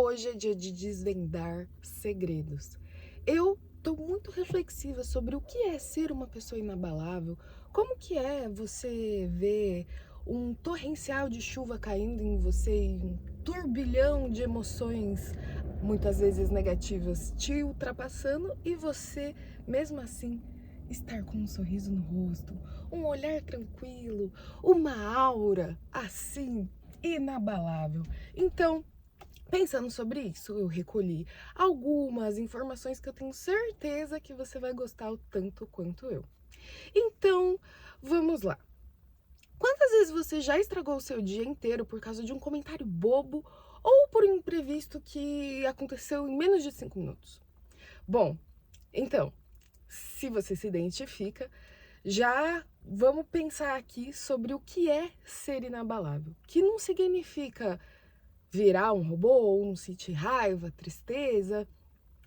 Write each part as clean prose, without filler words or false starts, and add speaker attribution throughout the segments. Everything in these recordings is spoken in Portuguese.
Speaker 1: Hoje é dia de desvendar segredos. Eu tô muito reflexiva sobre o que é ser uma pessoa inabalável, como que é você ver um torrencial de chuva caindo em você e um turbilhão de emoções, muitas vezes negativas, te ultrapassando e você, mesmo assim, estar com um sorriso no rosto, um olhar tranquilo, uma aura assim inabalável. Então, pensando sobre isso, eu recolhi algumas informações que eu tenho certeza que você vai gostar o tanto quanto eu. Então, vamos lá. Quantas vezes você já estragou o seu dia inteiro por causa de um comentário bobo ou por um imprevisto que aconteceu em menos de 5 minutos? Bom, então, se você se identifica, já vamos pensar aqui sobre o que é ser inabalável, que não significa virar um robô ou não sentir raiva, tristeza.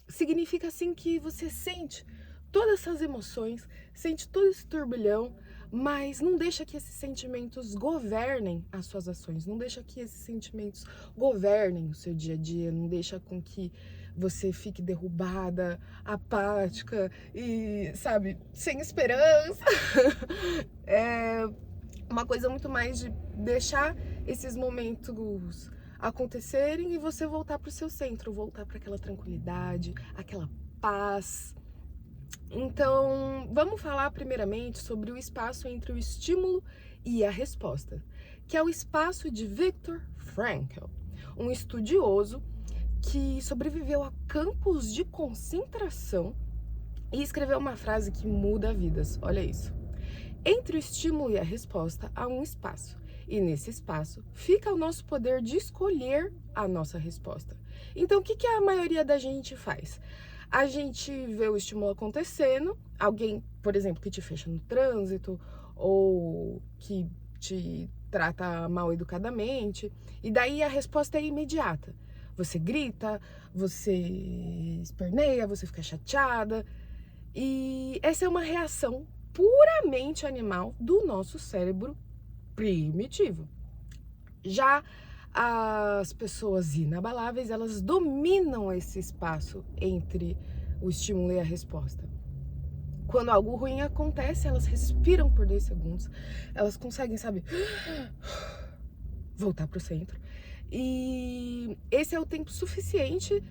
Speaker 1: Significa assim que você sente todas essas emoções, sente todo esse turbilhão, mas não deixa que esses sentimentos governem as suas ações, não deixa que esses sentimentos governem o seu dia a dia, não deixa com que você fique derrubada, apática e, sabe, sem esperança. É uma coisa muito mais de deixar esses momentos acontecerem e você voltar para o seu centro, voltar para aquela tranquilidade, aquela paz. Então, vamos falar primeiramente sobre o espaço entre o estímulo e a resposta, que é o espaço de Viktor Frankl, um estudioso que sobreviveu a campos de concentração e escreveu uma frase que muda vidas. Olha isso. Entre o estímulo e a resposta há um espaço, e nesse espaço fica o nosso poder de escolher a nossa resposta. Então, o que a maioria da gente faz? A gente vê o estímulo acontecendo, alguém, por exemplo, que te fecha no trânsito, ou que te trata mal educadamente, e daí a resposta é imediata. Você grita, você esperneia, você fica chateada, e essa é uma reação puramente animal do nosso cérebro primitivo. Já as pessoas inabaláveis, elas dominam esse espaço entre o estímulo e a resposta. Quando algo ruim acontece, elas respiram por 2 segundos, elas conseguem, sabe, voltar para o centro. E esse é o tempo suficiente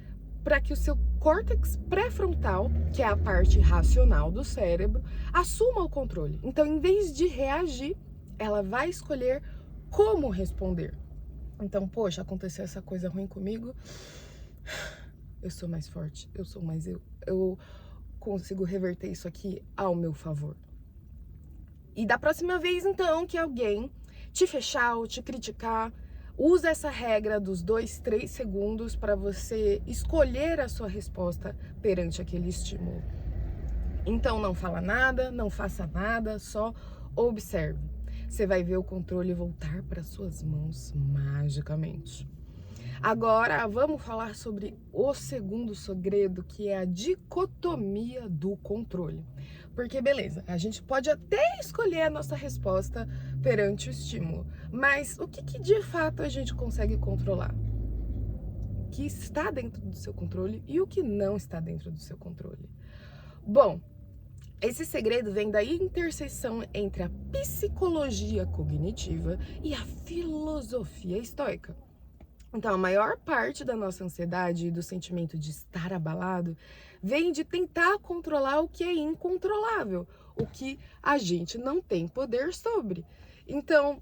Speaker 1: para que o seu córtex pré-frontal, que é a parte racional do cérebro, assuma o controle. Então, em vez de reagir, ela vai escolher como responder. Então, poxa, aconteceu essa coisa ruim comigo, eu sou mais forte, eu sou mais eu consigo reverter isso aqui ao meu favor. E da próxima vez, então, que alguém te fechar ou te criticar, usa essa regra dos 2, 3 segundos para você escolher a sua resposta perante aquele estímulo. Então não fala nada, não faça nada, só observe. Você vai ver o controle voltar para suas mãos magicamente. Agora vamos falar sobre o segundo segredo, que é a dicotomia do controle. Porque beleza, a gente pode até escolher a nossa resposta perante o estímulo, mas o que de fato a gente consegue controlar? O que está dentro do seu controle e o que não está dentro do seu controle? Bom, esse segredo vem da interseção entre a psicologia cognitiva e a filosofia estoica. Então, a maior parte da nossa ansiedade e do sentimento de estar abalado vem de tentar controlar o que é incontrolável, o que a gente não tem poder sobre. Então,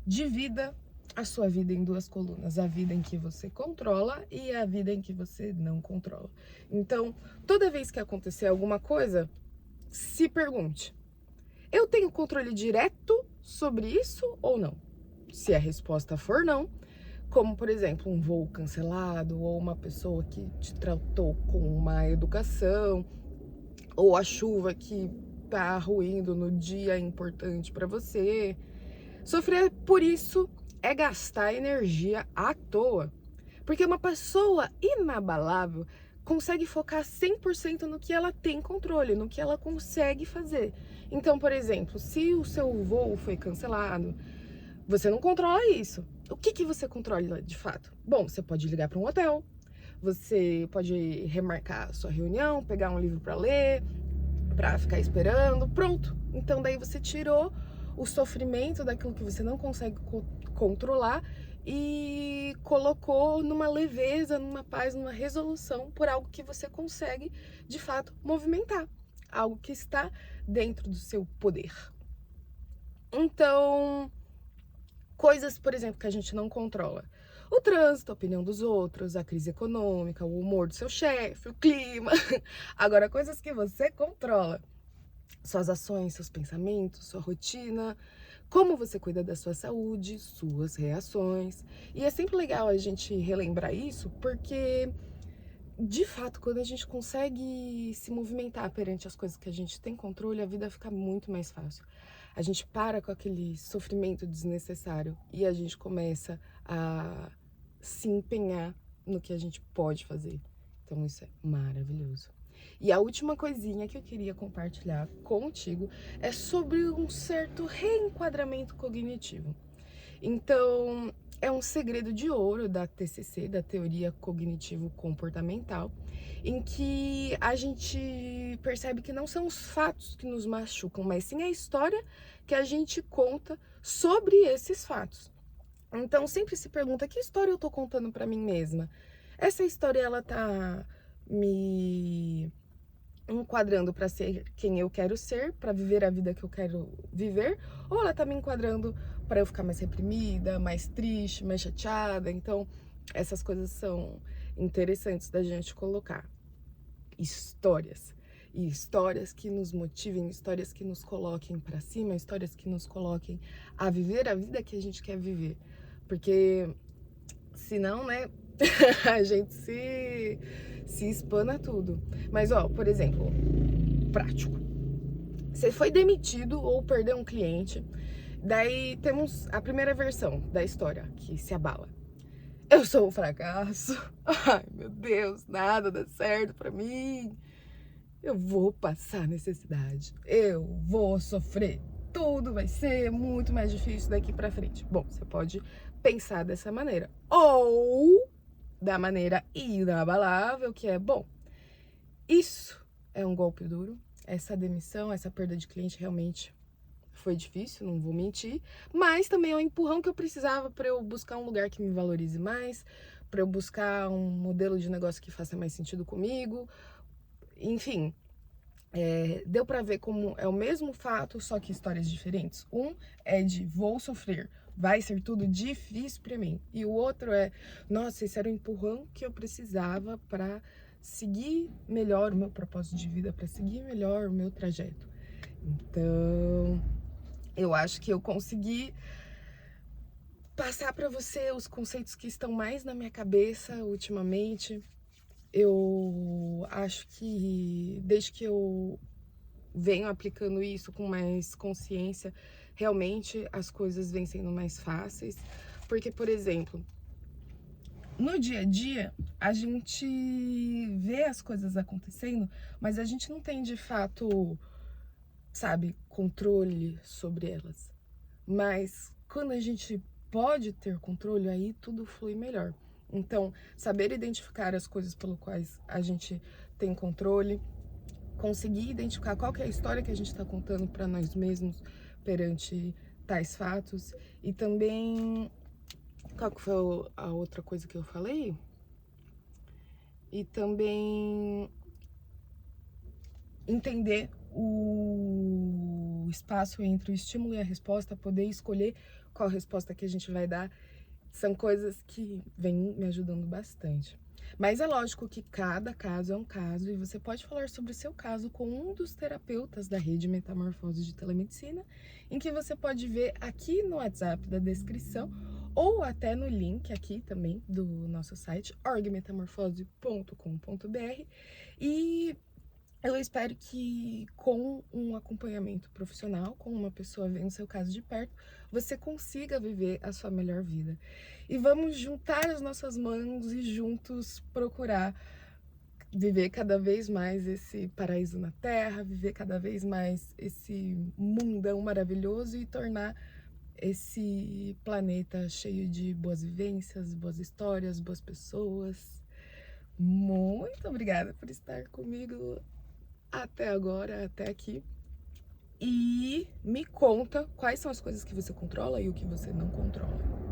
Speaker 1: divida a sua vida em 2 colunas, a vida em que você controla e a vida em que você não controla. Então, toda vez que acontecer alguma coisa, se pergunte: eu tenho controle direto sobre isso ou não? Se a resposta for não, como, por exemplo, um voo cancelado, ou uma pessoa que te tratou com má educação, ou a chuva que tá ruindo no dia importante para você. Sofrer por isso é gastar energia à toa. Porque uma pessoa inabalável consegue focar 100% no que ela tem controle, no que ela consegue fazer. Então, por exemplo, se o seu voo foi cancelado, você não controla isso. o que que você controla de fato? Bom, você pode ligar para um hotel, você pode remarcar a sua reunião, pegar um livro para ler, para ficar esperando, pronto. Então daí você tirou o sofrimento daquilo que você não consegue controlar e colocou numa leveza, numa paz, numa resolução por algo que você consegue de fato movimentar, algo que está dentro do seu poder. Então, coisas, por exemplo, que a gente não controla. O trânsito, a opinião dos outros, a crise econômica, o humor do seu chefe, o clima. Agora, coisas que você controla. Suas ações, seus pensamentos, sua rotina, como você cuida da sua saúde, suas reações. E é sempre legal a gente relembrar isso, porque, de fato, quando a gente consegue se movimentar perante as coisas que a gente tem controle, a vida fica muito mais fácil. A gente para com aquele sofrimento desnecessário e a gente começa a se empenhar no que a gente pode fazer. Então isso é maravilhoso. E a última coisinha que eu queria compartilhar contigo é sobre um certo reenquadramento cognitivo. Então, é um segredo de ouro da TCC, da Teoria Cognitivo-Comportamental, em que a gente percebe que não são os fatos que nos machucam, mas sim a história que a gente conta sobre esses fatos. Então, sempre se pergunta, que história eu tô contando pra mim mesma? Essa história, ela tá me enquadrando para ser quem eu quero ser, para viver a vida que eu quero viver, ou ela tá me enquadrando para eu ficar mais reprimida, mais triste, mais chateada. Então, essas coisas são interessantes da gente colocar. Histórias. E histórias que nos motivem, histórias que nos coloquem para cima, histórias que nos coloquem a viver a vida que a gente quer viver. Porque senão, né, a gente se espana tudo. Mas, ó, por exemplo, prático. Você foi demitido ou perdeu um cliente, daí temos a primeira versão da história, que se abala. Eu sou um fracasso. Ai, meu Deus, nada dá certo pra mim. Eu vou passar necessidade. Eu vou sofrer. Tudo vai ser muito mais difícil daqui pra frente. Bom, você pode pensar dessa maneira. Ou da maneira inabalável, que é, bom, isso é um golpe duro, essa demissão, essa perda de cliente realmente foi difícil, não vou mentir, mas também é um empurrão que eu precisava para eu buscar um lugar que me valorize mais, para eu buscar um modelo de negócio que faça mais sentido comigo, enfim. Deu para ver como é o mesmo fato, só que histórias diferentes. Um é de vou sofrer, vai ser tudo difícil para mim. E o outro é, nossa, esse era o empurrão que eu precisava para seguir melhor o meu propósito de vida, para seguir melhor o meu trajeto. Então, eu acho que eu consegui passar para você os conceitos que estão mais na minha cabeça ultimamente. Eu acho que desde que eu venho aplicando isso com mais consciência, realmente as coisas vêm sendo mais fáceis. Porque, por exemplo, no dia a dia, a gente vê as coisas acontecendo, mas a gente não tem de fato, sabe, controle sobre elas. Mas quando a gente pode ter controle, aí tudo flui melhor. Então, saber identificar as coisas pelas quais a gente tem controle, conseguir identificar qual que é a história que a gente está contando para nós mesmos perante tais fatos. E também, qual que foi a outra coisa que eu falei? E também entender o espaço entre o estímulo e a resposta, poder escolher qual resposta que a gente vai dar, são coisas que vêm me ajudando bastante. Mas é lógico que cada caso é um caso e você pode falar sobre o seu caso com um dos terapeutas da rede Metamorfose de Telemedicina, em que você pode ver aqui no WhatsApp da descrição ou até no link aqui também do nosso site orgmetamorfose.com.br. E eu espero que com um acompanhamento profissional, com uma pessoa vendo seu caso de perto, você consiga viver a sua melhor vida. E vamos juntar as nossas mãos e juntos procurar viver cada vez mais esse paraíso na Terra, viver cada vez mais esse mundão maravilhoso e tornar esse planeta cheio de boas vivências, boas histórias, boas pessoas. Muito obrigada por estar comigo até agora, até aqui. E me conta quais são as coisas que você controla e o que você não controla.